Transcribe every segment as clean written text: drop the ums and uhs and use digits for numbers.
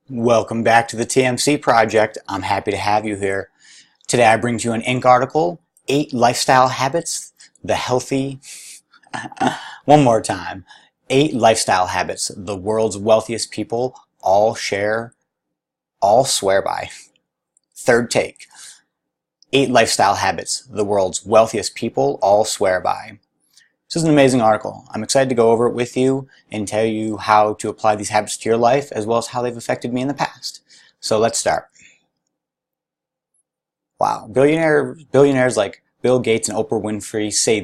Welcome back to the TMC Project. I'm happy to have you here. Today I bring to you an Inc. article, 8 Lifestyle Habits, the Healthy... One more time. 8 Lifestyle Habits the world's wealthiest people all swear by. Third take. 8 Lifestyle Habits the world's wealthiest people all swear by. This is an amazing article. I'm excited to go over it with you and tell you how to apply these habits to your life as well as how they've affected me in the past. So let's start. Wow, billionaires like Bill Gates and Oprah Winfrey say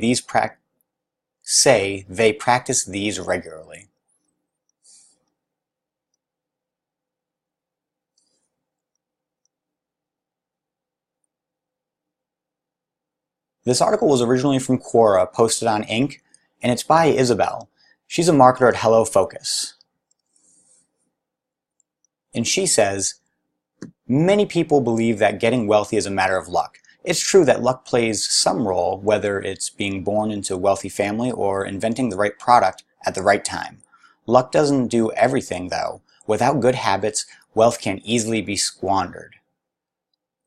they practice these regularly. This article was originally from Quora, posted on Inc., and it's by Isabelle. She's a marketer at Hello Focus. And she says, many people believe that getting wealthy is a matter of luck. It's true that luck plays some role, whether it's being born into a wealthy family or inventing the right product at the right time. Luck doesn't do everything, though. Without good habits, wealth can easily be squandered.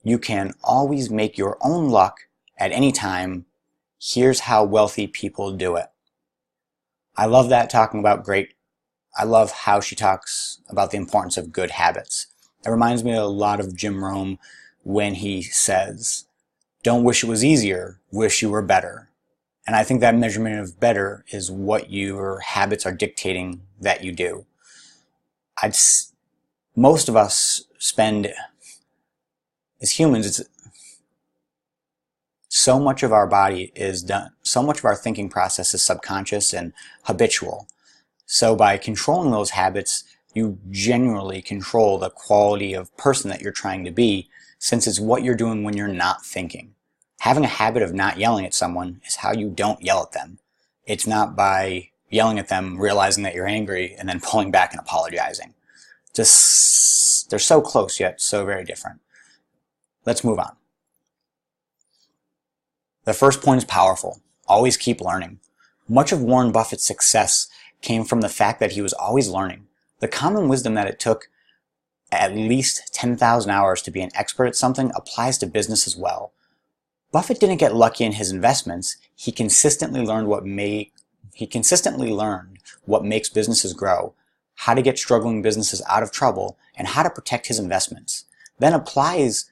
You can always make your own luck at any time. Here's how wealthy people do it. I love I love how she talks about the importance of good habits. It reminds me a lot of Jim Rohn when he says, don't wish it was easier, wish you were better. And I think that measurement of better is what your habits are dictating that you do. Most of us spend, as humans, so much of our body is done, so much of our thinking process is subconscious and habitual. So by controlling those habits, you genuinely control the quality of person that you're trying to be, since it's what you're doing when you're not thinking. Having a habit of not yelling at someone is how you don't yell at them. It's not by yelling at them, realizing that you're angry, and then pulling back and apologizing. They're so close yet so very different. Let's move on. The first point is powerful. Always keep learning. Much of Warren Buffett's success came from the fact that he was always learning. The common wisdom that it took at least 10,000 hours to be an expert at something applies to business as well. Buffett didn't get lucky in his investments. He consistently learned what makes businesses grow, how to get struggling businesses out of trouble, and how to protect his investments. This applies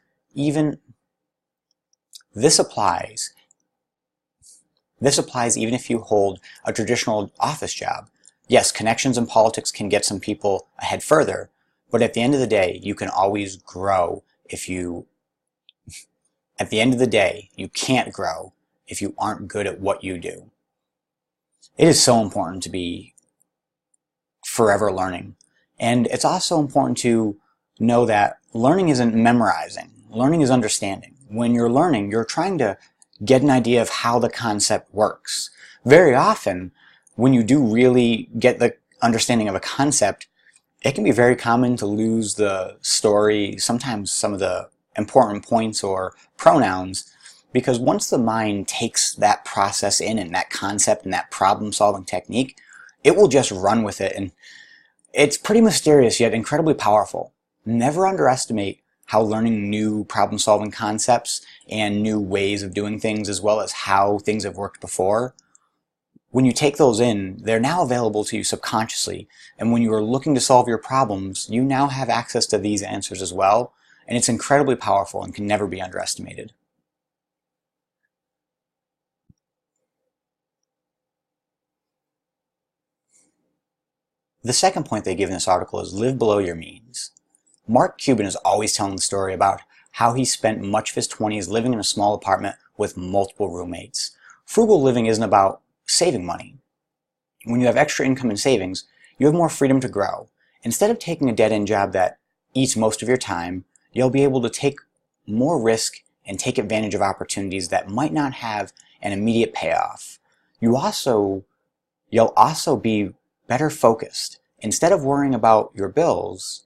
even if you hold a traditional office job. Yes, connections in politics can get some people ahead further, but at the end of the day, you can always grow At the end of the day, you can't grow if you aren't good at what you do. It is so important to be forever learning. And it's also important to know that learning isn't memorizing. Learning is understanding. When you're learning, you're trying to get an idea of how the concept works. Very often, when you do really get the understanding of a concept, it can be very common to lose the story, sometimes some of the important points or pronouns, because once the mind takes that process in and that concept and that problem-solving technique, it will just run with it, and it's pretty mysterious yet incredibly powerful. Never underestimate how learning new problem-solving concepts and new ways of doing things, as well as how things have worked before, when you take those in, they're now available to you subconsciously, and when you are looking to solve your problems, you now have access to these answers as well, and it's incredibly powerful and can never be underestimated. The second point they give in this article is live below your means. Mark Cuban is always telling the story about how he spent much of his 20s living in a small apartment with multiple roommates. Frugal living isn't about saving money. When you have extra income and savings, you have more freedom to grow. Instead of taking a dead-end job that eats most of your time, you'll be able to take more risk and take advantage of opportunities that might not have an immediate payoff. You'll also be better focused. Instead of worrying about your bills,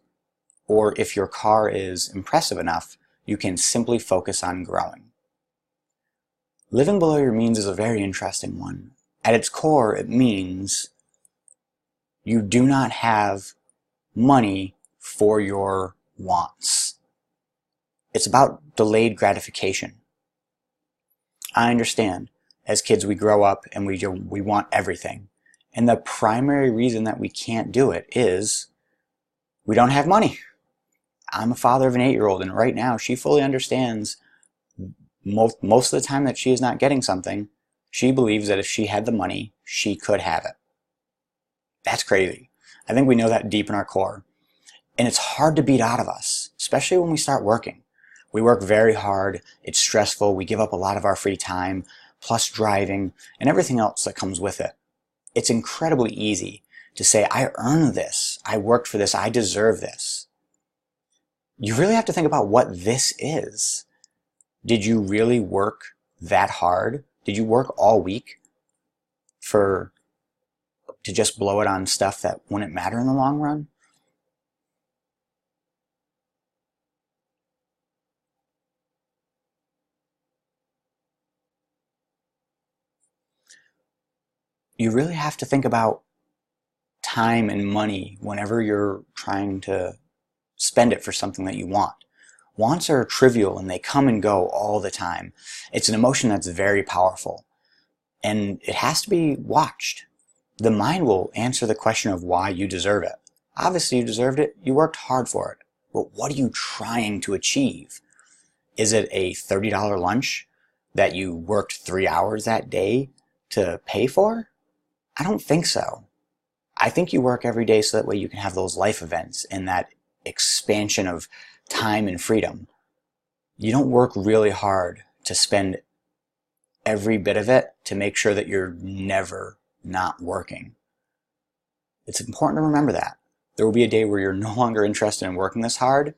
or if your car is impressive enough, you can simply focus on growing. Living below your means is a very interesting one. At its core, it means you do not have money for your wants. It's about delayed gratification. I understand. As kids, we grow up and we want everything. And the primary reason that we can't do it is we don't have money. I'm a father of an 8-year-old, and right now she fully understands most of the time that she is not getting something, she believes that if she had the money, she could have it. That's crazy. I think we know that deep in our core. And it's hard to beat out of us, especially when we start working. We work very hard, it's stressful, we give up a lot of our free time, plus driving, and everything else that comes with it. It's incredibly easy to say, I earned this, I worked for this, I deserve this. You really have to think about what this is. Did you really work that hard? Did you work all week to just blow it on stuff that wouldn't matter in the long run? You really have to think about time and money whenever you're trying to spend it for something that you want. Wants are trivial and they come and go all the time. It's an emotion that's very powerful and it has to be watched. The mind will answer the question of why you deserve it. Obviously you deserved it, you worked hard for it. But what are you trying to achieve? Is it a $30 lunch that you worked 3 hours that day to pay for? I don't think so. I think you work every day so that way you can have those life events and that expansion of time and freedom. You don't work really hard to spend every bit of it to make sure that you're never not working. It's important to remember that. There will be a day where you're no longer interested in working this hard.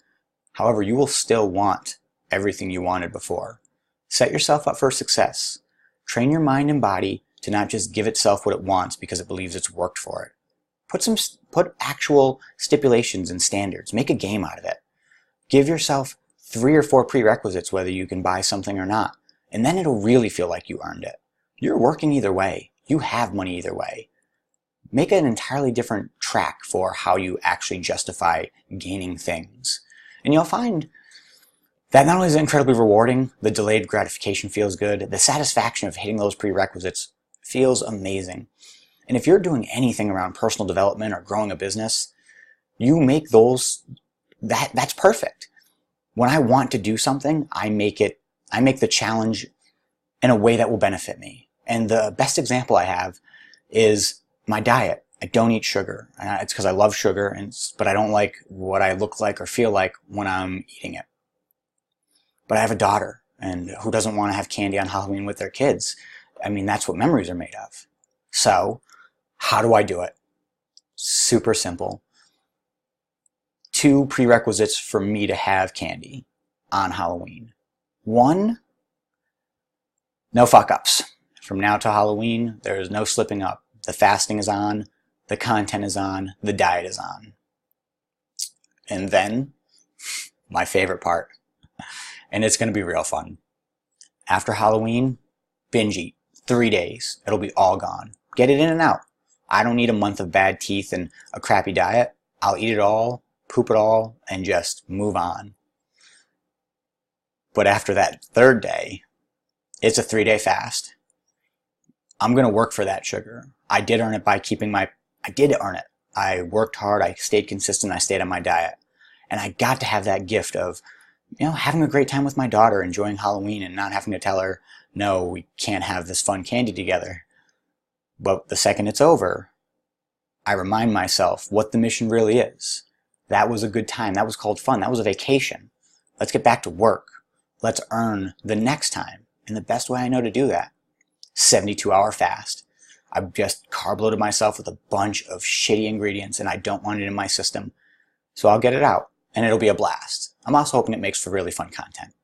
However, you will still want everything you wanted before. Set yourself up for success. Train your mind and body to not just give itself what it wants because it believes it's worked for it. Put actual stipulations and standards. Make a game out of it. Give yourself 3 or 4 prerequisites whether you can buy something or not. And then it'll really feel like you earned it. You're working either way. You have money either way. Make an entirely different track for how you actually justify gaining things. And you'll find that not only is it incredibly rewarding, the delayed gratification feels good, the satisfaction of hitting those prerequisites feels amazing. And if you're doing anything around personal development or growing a business, you make that's perfect. When I want to do something, I make the challenge in a way that will benefit me. And the best example I have is my diet. I don't eat sugar. It's because I love sugar, but I don't like what I look like or feel like when I'm eating it. But I have a daughter, and who doesn't want to have candy on Halloween with their kids? I mean, that's what memories are made of. So, how do I do it? Super simple. 2 prerequisites for me to have candy on Halloween. 1, no fuck-ups. From now till Halloween, there is no slipping up. The fasting is on, the content is on, the diet is on. And then, my favorite part, and it's going to be real fun. After Halloween, binge eat. 3 days. It'll be all gone. Get it in and out. I don't need a month of bad teeth and a crappy diet. I'll eat it all, poop it all, and just move on. But after that 3rd day, it's a 3-day fast. I'm going to work for that sugar. I did earn it by I did earn it. I worked hard, I stayed consistent, I stayed on my diet. And I got to have that gift of, having a great time with my daughter, enjoying Halloween and not having to tell her, no, we can't have this fun candy together. But the second it's over, I remind myself what the mission really is. That was a good time. That was called fun. That was a vacation. Let's get back to work. Let's earn the next time. And the best way I know to do that, 72-hour fast. I've just carb loaded myself with a bunch of shitty ingredients and I don't want it in my system. So I'll get it out and it'll be a blast. I'm also hoping it makes for really fun content.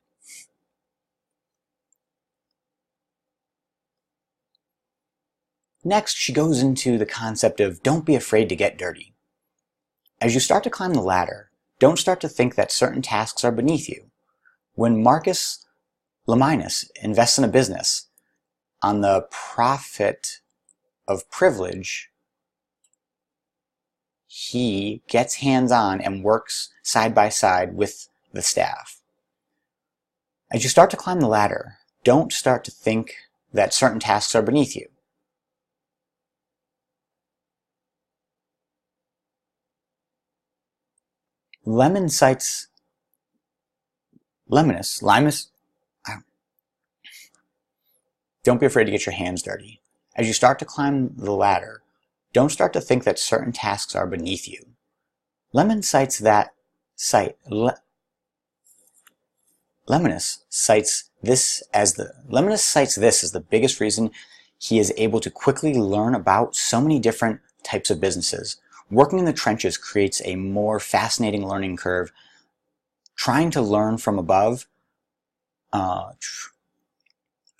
Next, she goes into the concept of don't be afraid to get dirty. As you start to climb the ladder, don't start to think that certain tasks are beneath you. When Marcus Lemonis invests in a business on the profit of privilege, he gets hands-on and works side by side with the staff. As you start to climb the ladder, don't start to think that certain tasks are beneath you. Limus, don't be afraid to get your hands dirty. As you start to climb the ladder, don't start to think that certain tasks are beneath you. Lemonis cites this as the biggest reason he is able to quickly learn about so many different types of businesses. Working in the trenches creates a more fascinating learning curve. Trying to learn from above,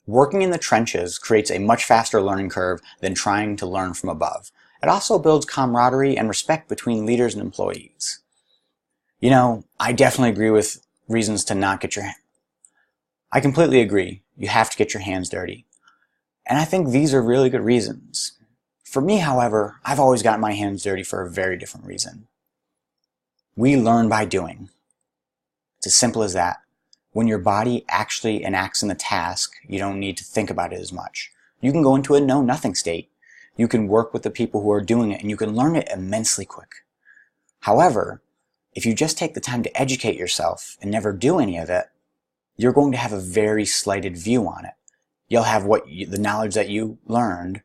working in the trenches creates a much faster learning curve than trying to learn from above. It also builds camaraderie and respect between leaders and employees. You know, I definitely agree with reasons to not get your hands. I completely agree. You have to get your hands dirty. And I think these are really good reasons. For me, however, I've always gotten my hands dirty for a very different reason. We learn by doing. It's as simple as that. When your body actually enacts in the task, you don't need to think about it as much. You can go into a know-nothing state. You can work with the people who are doing it, and you can learn it immensely quick. However, if you just take the time to educate yourself and never do any of it, you're going to have a very slighted view on it. You'll have the knowledge that you learned,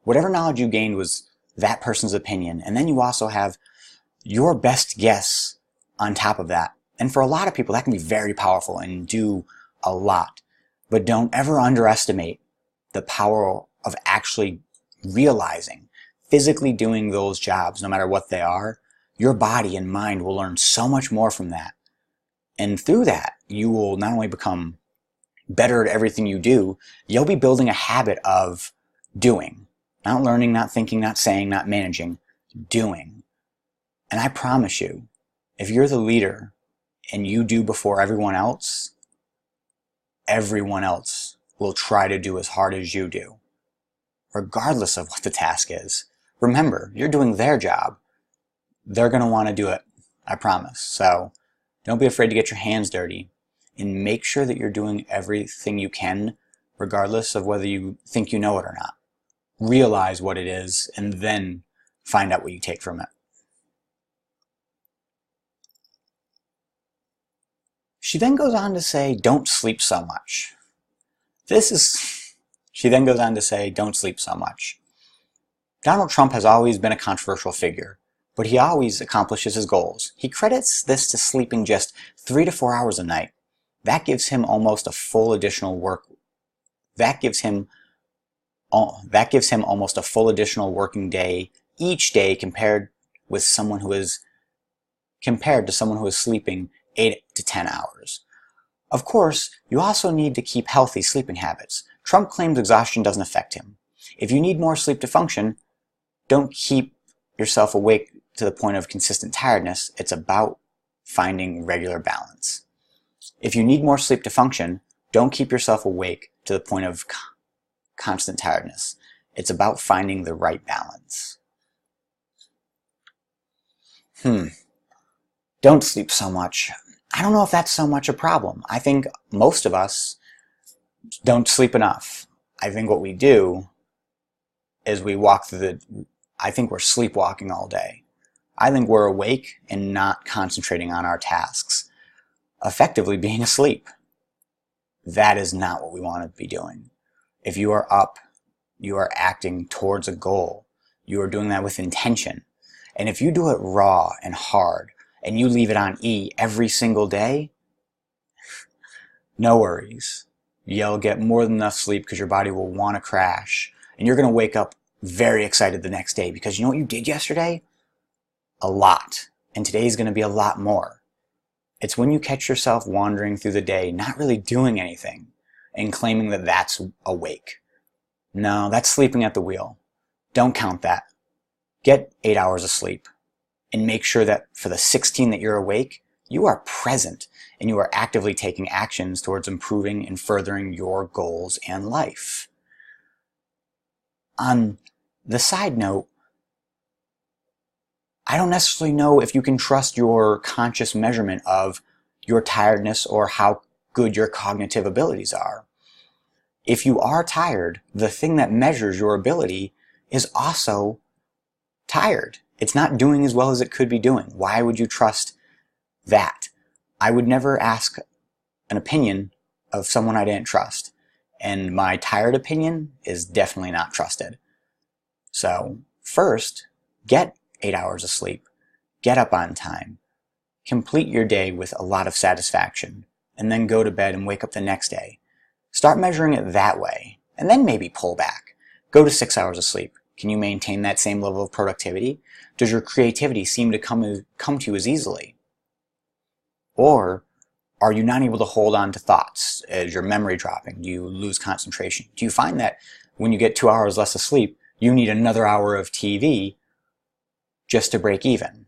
whatever knowledge you gained was that person's opinion, and then you also have your best guess on top of that. And for a lot of people, that can be very powerful and do a lot. But don't ever underestimate the power of actually realizing, physically doing those jobs, no matter what they are. Your body and mind will learn so much more from that. And through that, you will not only become better at everything you do, you'll be building a habit of doing. Not learning, not thinking, not saying, not managing. Doing. And I promise you, if you're the leader and you do before everyone else will try to do as hard as you do, regardless of what the task is. Remember, you're doing their job. They're going to want to do it, I promise. So don't be afraid to get your hands dirty and make sure that you're doing everything you can, regardless of whether you think you know it or not. Realize what it is and then find out what you take from it. She then goes on to say, don't sleep so much. She then goes on to say, don't sleep so much. Donald Trump has always been a controversial figure, but he always accomplishes his goals. He credits this to sleeping just 3 to 4 hours a night. That gives him almost a full additional working day each day compared to someone who is sleeping 8 to 10 hours. Of course, you also need to keep healthy sleeping habits. Trump claims exhaustion doesn't affect him. If you need more sleep to function, don't keep yourself awake to the point of consistent tiredness. It's about finding regular balance. If you need more sleep to function, don't keep yourself awake to the point of constant tiredness. It's about finding the right balance. Don't sleep so much. I don't know if that's so much a problem. I think most of us don't sleep enough. I think what we do is I think we're sleepwalking all day. I think we're awake and not concentrating on our tasks, effectively being asleep. That is not what we want to be doing. If you are up, you are acting towards a goal. You are doing that with intention. And if you do it raw and hard, and you leave it on E every single day, no worries. You'll get more than enough sleep because your body will want to crash. And you're going to wake up very excited the next day because you know what you did yesterday? A lot. And today's going to be a lot more. It's when you catch yourself wandering through the day, not really doing anything, and claiming that that's awake. No, that's sleeping at the wheel. Don't count that. Get 8 hours of sleep. And make sure that for the 16 that you're awake, you are present and you are actively taking actions towards improving and furthering your goals and life. On the side note, I don't necessarily know if you can trust your conscious measurement of your tiredness or how good your cognitive abilities are. If you are tired, the thing that measures your ability is also tired. It's not doing as well as it could be doing. Why would you trust that? I would never ask an opinion of someone I didn't trust. And my tired opinion is definitely not trusted. So first, get 8 hours of sleep. Get up on time. Complete your day with a lot of satisfaction. And then go to bed and wake up the next day. Start measuring it that way. And then maybe pull back. Go to 6 hours of sleep. Can you maintain that same level of productivity? Does your creativity seem to come to you as easily? Or are you not able to hold on to thoughts? Is your memory dropping? Do you lose concentration? Do you find that when you get 2 hours less of sleep, you need another hour of TV just to break even?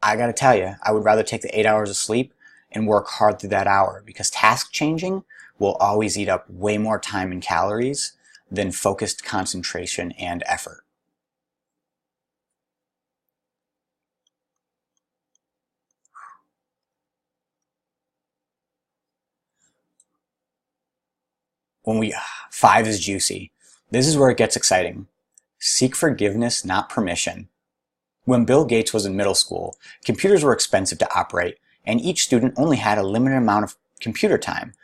I gotta tell you, I would rather take the 8 hours of sleep and work hard through that hour, because task changing will always eat up way more time and calories than focused concentration and effort. Five is juicy. This is where it gets exciting. Seek forgiveness, not permission. When Bill Gates was in middle school, computers were expensive to operate, and each student only had a limited amount of computer time.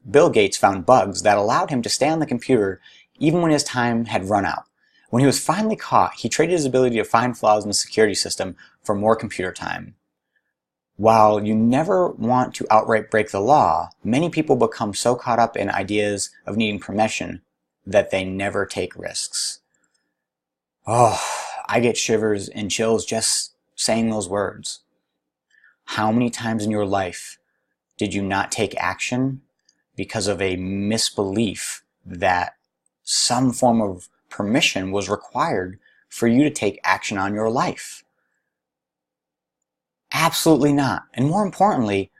Bill Gates found bugs that allowed him to stay on the computer even when his time had run out. When he was finally caught, he traded his ability to find flaws in the security system for more computer time. While you never want to outright break the law, many people become so caught up in ideas of needing permission that they never take risks. Oh, I get shivers and chills just saying those words. How many times in your life did you not take action because of a misbelief that some form of permission was required for you to take action on your life? Absolutely not. And more importantly,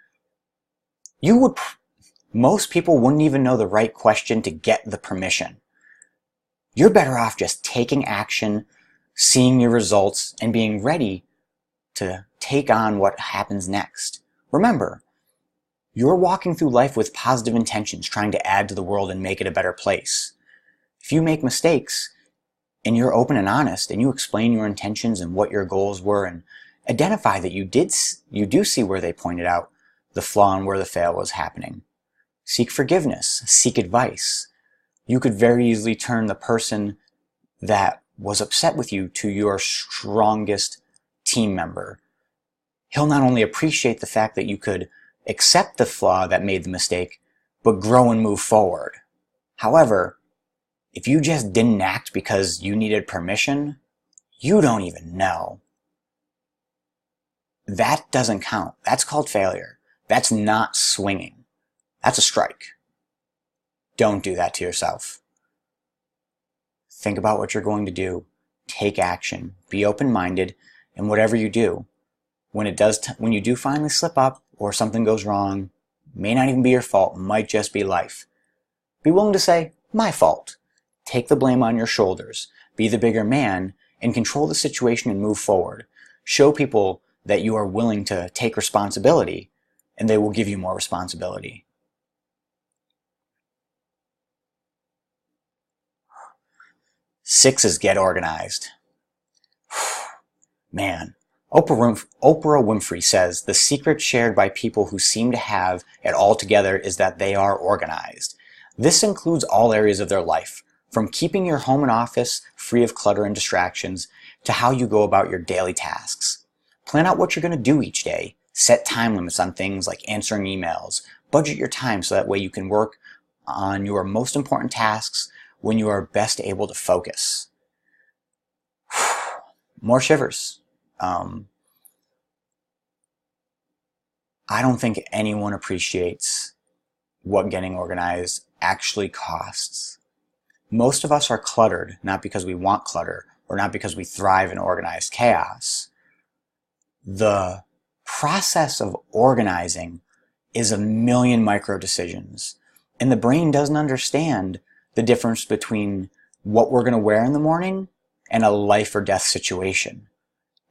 most people wouldn't even know the right question to get the permission. You're better off just taking action, seeing your results, and being ready to take on what happens next. Remember, you're walking through life with positive intentions, trying to add to the world and make it a better place. If you make mistakes and you're open and honest and you explain your intentions and what your goals were and identify that you do see where they pointed out the flaw and where the fail was happening. Seek forgiveness, seek advice. You could very easily turn the person that was upset with you to your strongest team member. He'll not only appreciate the fact that you could accept the flaw that made the mistake, but grow and move forward. However, if you just didn't act because you needed permission, you don't even know. That doesn't count. That's called failure. That's not swinging. That's a strike. Don't do that to yourself. Think about what you're going to do. Take action. Be open-minded, and whatever you do, when you do finally slip up or something goes wrong, may not even be your fault, might just be life. Be willing to say, my fault. Take the blame on your shoulders. Be the bigger man and control the situation and move forward. Show people that you are willing to take responsibility, and they will give you more responsibility. Six is get organized. Man, Oprah Winfrey says the secret shared by people who seem to have it all together is that they are organized. This includes all areas of their life, from keeping your home and office free of clutter and distractions to how you go about your daily tasks. Plan out what you're going to do each day. Set time limits on things like answering emails. Budget your time so that way you can work on your most important tasks when you are best able to focus. More shivers. I don't think anyone appreciates what getting organized actually costs. Most of us are cluttered, not because we want clutter, or not because we thrive in organized chaos. The process of organizing is a million micro decisions, and the brain doesn't understand the difference between what we're going to wear in the morning and a life or death situation.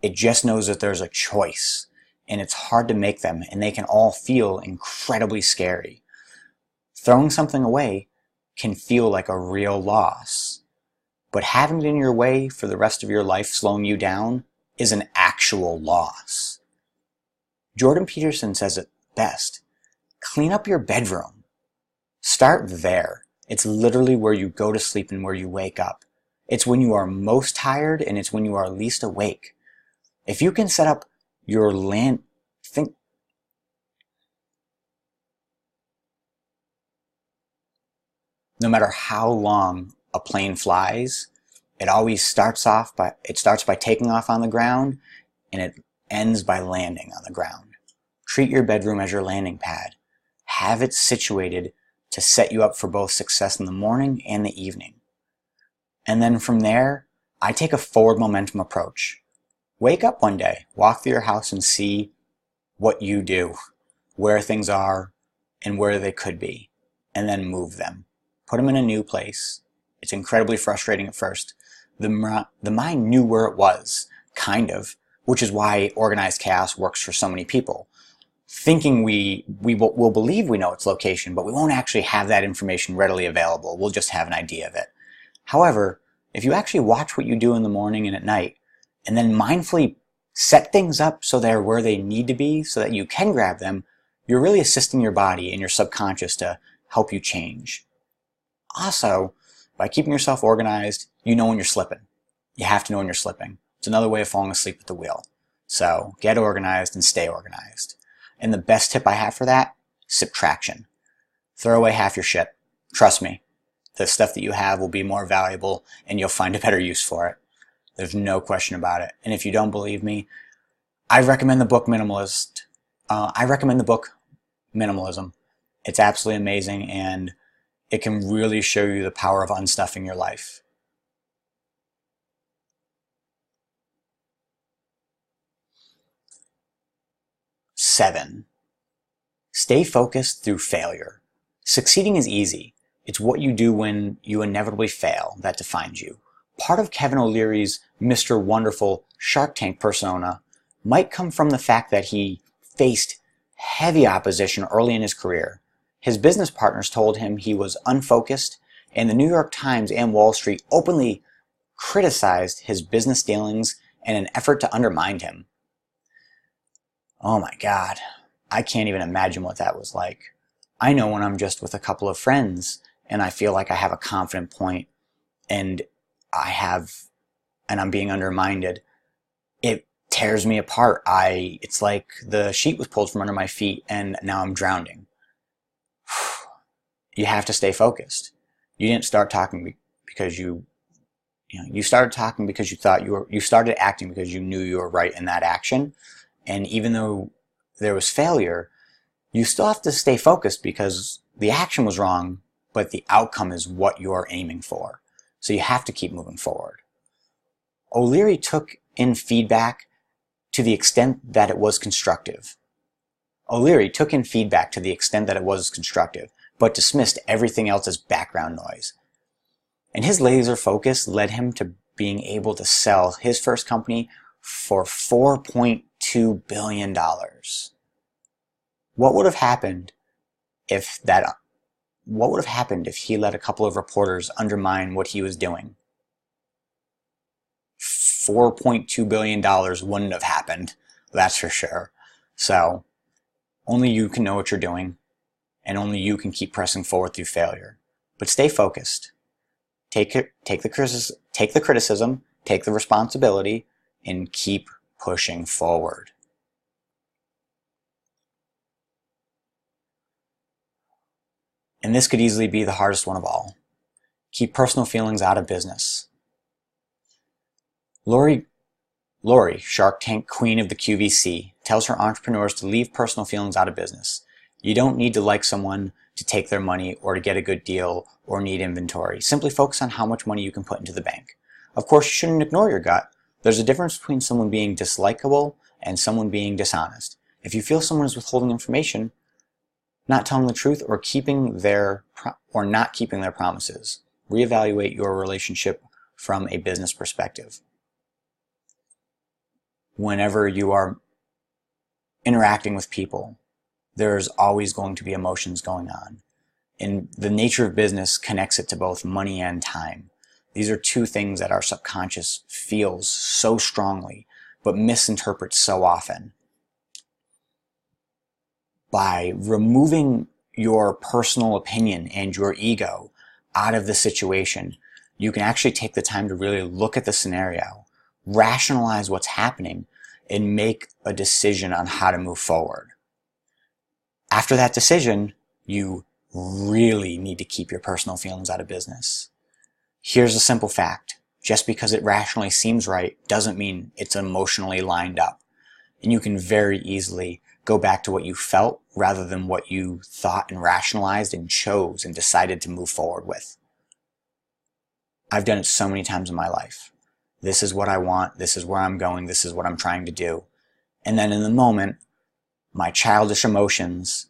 It just knows that there's a choice, and it's hard to make them, and they can all feel incredibly scary. Throwing something away can feel like a real loss, but having it in your way for the rest of your life slowing you down is an actual loss. Jordan Peterson says it best: clean up your bedroom. Start there. It's literally where you go to sleep and where you wake up. It's when you are most tired, and it's when you are least awake. If you can set up your no matter how long a plane flies, it always starts by taking off on the ground, and it ends by landing on the ground. Treat your bedroom as your landing pad. Have it situated to set you up for both success in the morning and the evening. And then from there, I take a forward momentum approach. Wake up one day, walk through your house and see what you do, where things are and where they could be, and then move them. Put them in a new place. It's incredibly frustrating at first. The mind knew where it was, kind of, which is why organized chaos works for so many people. Thinking we'll believe we know its location, but we won't actually have that information readily available. We'll just have an idea of it. However, if you actually watch what you do in the morning and at night, and then mindfully set things up so they're where they need to be so that you can grab them, you're really assisting your body and your subconscious to help you change. Also, by keeping yourself organized, you know when you're slipping. You have to know when you're slipping. It's another way of falling asleep at the wheel. So get organized and stay organized. And the best tip I have for that, subtraction. Throw away half your shit. Trust me, the stuff that you have will be more valuable and you'll find a better use for it. There's no question about it. And if you don't believe me, I recommend the book Minimalist. I recommend the book Minimalism. It's absolutely amazing, and it can really show you the power of unstuffing your life. Seven, stay focused through failure. Succeeding is easy. It's what you do when you inevitably fail that defines you. Part of Kevin O'Leary's Mr. Wonderful Shark Tank persona might come from the fact that he faced heavy opposition early in his career. His business partners told him he was unfocused, and the New York Times and Wall Street openly criticized his business dealings in an effort to undermine him. Oh my God, I can't even imagine what that was like. I know when I'm just with a couple of friends and I feel like I have a confident point and I'm being undermined, it tears me apart. It's like the sheet was pulled from under my feet and now I'm drowning. You have to stay focused. You didn't start talking because you started talking because you started acting because you knew you were right in that action. And even though there was failure, you still have to stay focused because the action was wrong, but the outcome is what you're aiming for. So you have to keep moving forward. O'Leary took in feedback to the extent that it was constructive. But dismissed everything else as background noise. And his laser focus led him to being able to sell his first company for $4.2 billion. What would have happened if he let a couple of reporters undermine what he was doing? $4.2 billion wouldn't have happened, that's for sure. So, only you can know what you're doing, and only you can keep pressing forward through failure. But stay focused. Take the criticism, take the responsibility, and keep pushing forward. And this could easily be the hardest one of all. Keep personal feelings out of business. Lori, Shark Tank queen of the QVC, tells her entrepreneurs to leave personal feelings out of business. You don't need to like someone to take their money or to get a good deal or need inventory. Simply focus on how much money you can put into the bank. Of course, you shouldn't ignore your gut. There's a difference between someone being dislikable and someone being dishonest. If you feel someone is withholding information, not telling the truth, or not keeping their promises, reevaluate your relationship from a business perspective. whenever you are interacting with people, there's always going to be emotions going on. And the nature of business connects it to both money and time. These are two things that our subconscious feels so strongly, but misinterprets so often. By removing your personal opinion and your ego out of the situation, you can actually take the time to really look at the scenario, rationalize what's happening, and make a decision on how to move forward. After that decision, you really need to keep your personal feelings out of business. Here's a simple fact. Just because it rationally seems right doesn't mean it's emotionally lined up. And you can very easily go back to what you felt rather than what you thought and rationalized and chose and decided to move forward with. I've done it so many times in my life. This is what I want. This is where I'm going. This is what I'm trying to do. And then in the moment, my childish emotions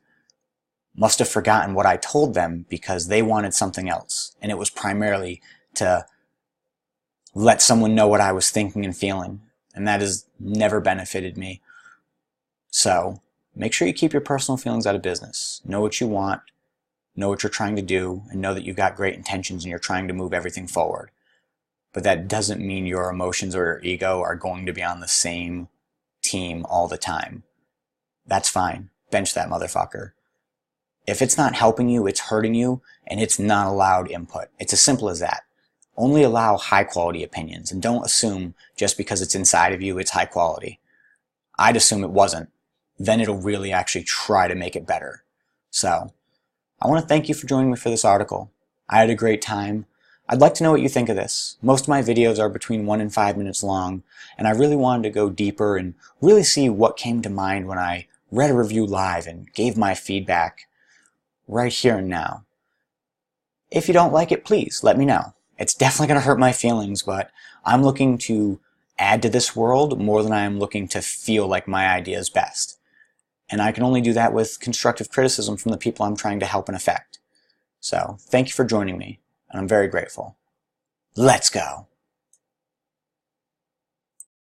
must have forgotten what I told them because they wanted something else. And it was primarily to let someone know what I was thinking and feeling. And that has never benefited me. So make sure you keep your personal feelings out of business. Know what you want, know what you're trying to do, and know that you've got great intentions and you're trying to move everything forward. But that doesn't mean your emotions or your ego are going to be on the same team all the time. That's fine. Bench that motherfucker. If it's not helping you, it's hurting you, and it's not allowed input. It's as simple as that. Only allow high quality opinions, and don't assume just because it's inside of you, it's high quality. I'd assume it wasn't. Then it'll really actually try to make it better. So, I want to thank you for joining me for this article. I had a great time. I'd like to know what you think of this. Most of my videos are between 1 and 5 minutes long, and I really wanted to go deeper and really see what came to mind when I read a review live and gave my feedback right here and now. If you don't like it, please let me know. It's definitely going to hurt my feelings, but I'm looking to add to this world more than I am looking to feel like my idea is best. And I can only do that with constructive criticism from the people I'm trying to help and affect. So, thank you for joining me, and I'm very grateful. Let's go!